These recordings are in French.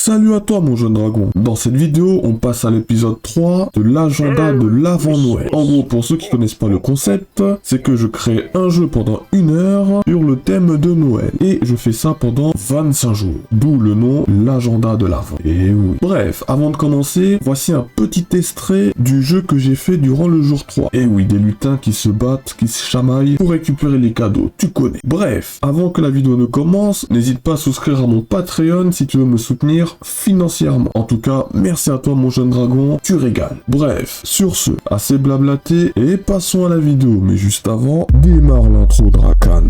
Salut à toi mon jeune dragon. Dans cette vidéo, on passe à l'épisode 3 de l'agenda de l'avant-Noël. En gros, pour ceux qui connaissent pas le concept, c'est que je crée un jeu pendant 1 heure sur le thème de Noël. Et je fais ça pendant 25 jours. D'où le nom, l'agenda de l'avant. Et oui. Bref, avant de commencer, voici un petit extrait du jeu que j'ai fait durant le jour 3. Et oui, des lutins qui se battent, qui se chamaillent pour récupérer les cadeaux. Tu connais. Bref, avant que la vidéo ne commence, n'hésite pas à souscrire à mon Patreon si tu veux me soutenir financièrement. En tout cas, merci à toi mon jeune dragon, tu régales. Bref, sur ce, assez blablaté et passons à la vidéo. Mais juste avant, démarre l'intro Drakan.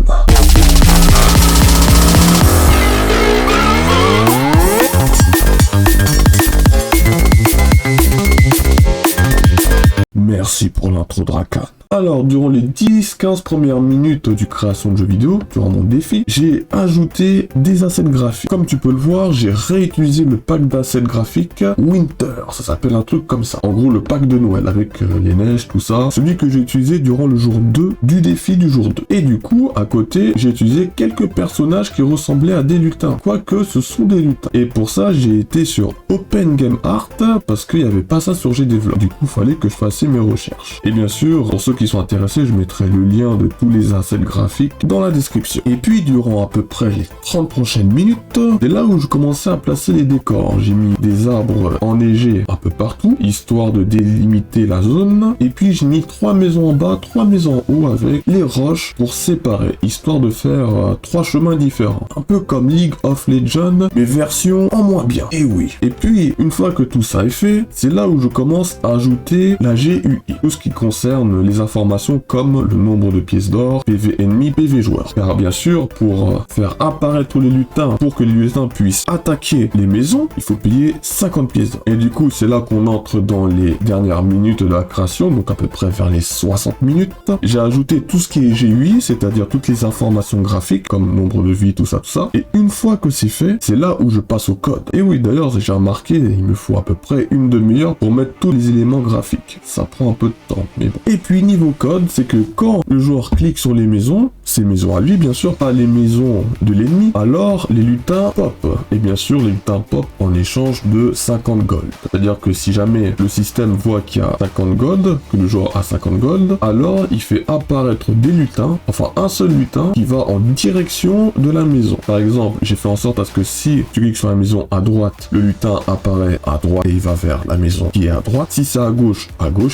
Merci pour l'intro Drakan. Alors, durant les 10-15 premières minutes du création de jeux vidéo, durant mon défi, j'ai ajouté des assets graphiques. Comme tu peux le voir, j'ai réutilisé le pack d'assets graphiques Winter. Ça s'appelle un truc comme ça. En gros, le pack de Noël avec les neiges, tout ça. Celui que j'ai utilisé durant le jour 2 du défi du jour 2. Et du coup, à côté, j'ai utilisé quelques personnages qui ressemblaient à des lutins. Quoique, ce sont des lutins. Et pour ça, j'ai été sur Open Game Art parce qu'il n'y avait pas ça sur GDevelop. Du coup, il fallait que je fasse mes recherches. Et bien sûr, pour ceux qui sont intéressés, je mettrai le lien de tous les assets graphiques dans la description. Et puis, durant à peu près les 30 prochaines minutes, c'est là où je commençais à placer les décors. J'ai mis des arbres enneigés un peu partout, histoire de délimiter la zone. Et puis, j'ai mis 3 maisons en bas, 3 maisons en haut avec les roches pour séparer, histoire de faire 3 chemins différents. Un peu comme League of Legends, mais version en moins bien. Et oui. Et puis, une fois que tout ça est fait, c'est là où je commence à ajouter la GUI. Tout ce qui concerne les informations comme le nombre de pièces d'or, PV ennemi, PV joueur. Car bien sûr, pour faire apparaître les lutins, pour que les lutins puissent attaquer les maisons, il faut payer 50 pièces d'or. Et du coup, c'est là qu'on entre dans les dernières minutes de la création, donc à peu près vers les 60 minutes. J'ai ajouté tout ce qui est GUI, c'est-à-dire toutes les informations graphiques, comme nombre de vies, tout ça. Et une fois que c'est fait, c'est là où je passe au code. Et oui, d'ailleurs, j'ai remarqué, il me faut à peu près une demi-heure pour mettre tous les éléments graphiques. Ça prend un peu de temps, mais bon. Et puis, niveau code, c'est que quand le joueur clique sur les maisons, ces maisons à lui bien sûr, pas les maisons de l'ennemi, alors les lutins pop. Et bien sûr, les lutins pop en échange de 50 gold. C'est-à-dire que si jamais le système voit qu'il y a 50 gold, que le joueur a 50 gold, alors il fait apparaître des lutins, enfin un seul lutin, qui va en direction de la maison. Par exemple, j'ai fait en sorte à ce que si tu cliques sur la maison à droite, le lutin apparaît à droite et il va vers la maison qui est à droite. Si c'est à gauche,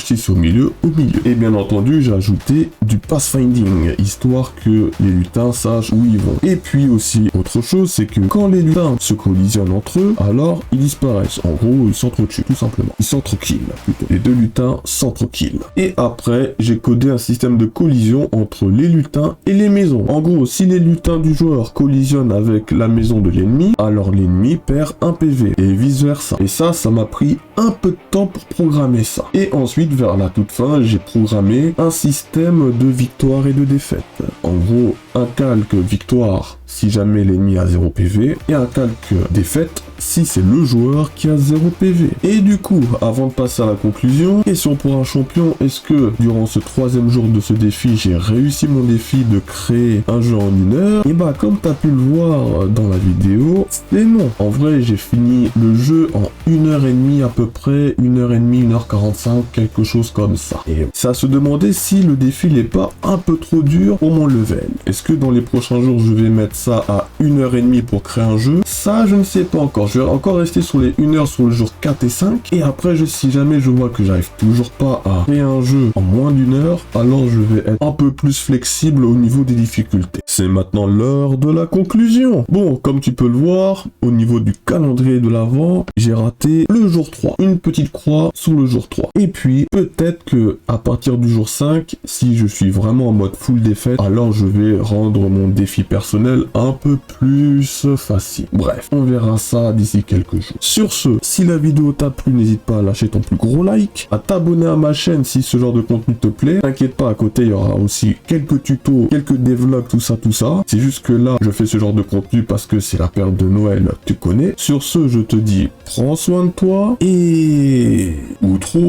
si c'est au milieu, au milieu. Et bien entendu, j'ai ajouté du pathfinding, histoire que les lutins sachent où ils vont. Et puis aussi, autre chose, c'est que quand les lutins se collisionnent entre eux, alors ils disparaissent. En gros, ils s'entretuent, tout simplement. Ils s'entrequillent, plutôt. Les deux lutins s'entrequillent. Et après, j'ai codé un système de collision entre les lutins et les maisons. En gros, si les lutins du joueur collisionnent avec la maison de l'ennemi, alors l'ennemi perd un PV, et vice versa. Et ça m'a pris un peu de temps pour programmer ça. Et ensuite, vers la toute fin, j'ai programmé un système de victoire et de défaite. En gros, un calque victoire si jamais l'ennemi a 0 PV et un calque défaite si c'est le joueur qui a 0 PV. Et du coup, avant de passer à la conclusion, question pour un champion, est-ce que durant ce 3e jour de ce défi, j'ai réussi mon défi de créer un jeu en 1 heure? Et bah comme tu as pu le voir dans la vidéo, c'est non. En vrai, j'ai fini le jeu en 1h30 à peu près, 1h30, 1h45, quelque chose comme ça. Et ça se demandait si le défi n'est pas un peu trop dur pour mon level. Est-ce que dans les prochains jours, je vais mettre ça à 1h30 pour créer un jeu? Ça, je ne sais pas encore. Je vais encore rester sur les 1 heure sur le jour 4 et 5. Et après, si jamais je vois que j'arrive toujours pas à créer un jeu en moins d'1 heure, alors je vais être un peu plus flexible au niveau des difficultés. C'est maintenant l'heure de la conclusion. Bon, comme tu peux le voir, au niveau du calendrier de l'avant, j'ai raté le jour 3. Une petite croix sur le jour 3. Et puis, peut-être que à partir du jour 5, si je suis vraiment en mode full défaite, alors je vais rendre mon défi personnel un peu plus facile. Bref, on verra ça d'ici quelques jours. Sur ce, si la vidéo t'a plu, n'hésite pas à lâcher ton plus gros like, à t'abonner à ma chaîne si ce genre de contenu te plaît. T'inquiète pas, à côté, il y aura aussi quelques tutos, quelques devlogs, tout ça. C'est juste que là, je fais ce genre de contenu parce que c'est la période de Noël, tu connais. Sur ce, je te dis, prends soin de toi et... outro.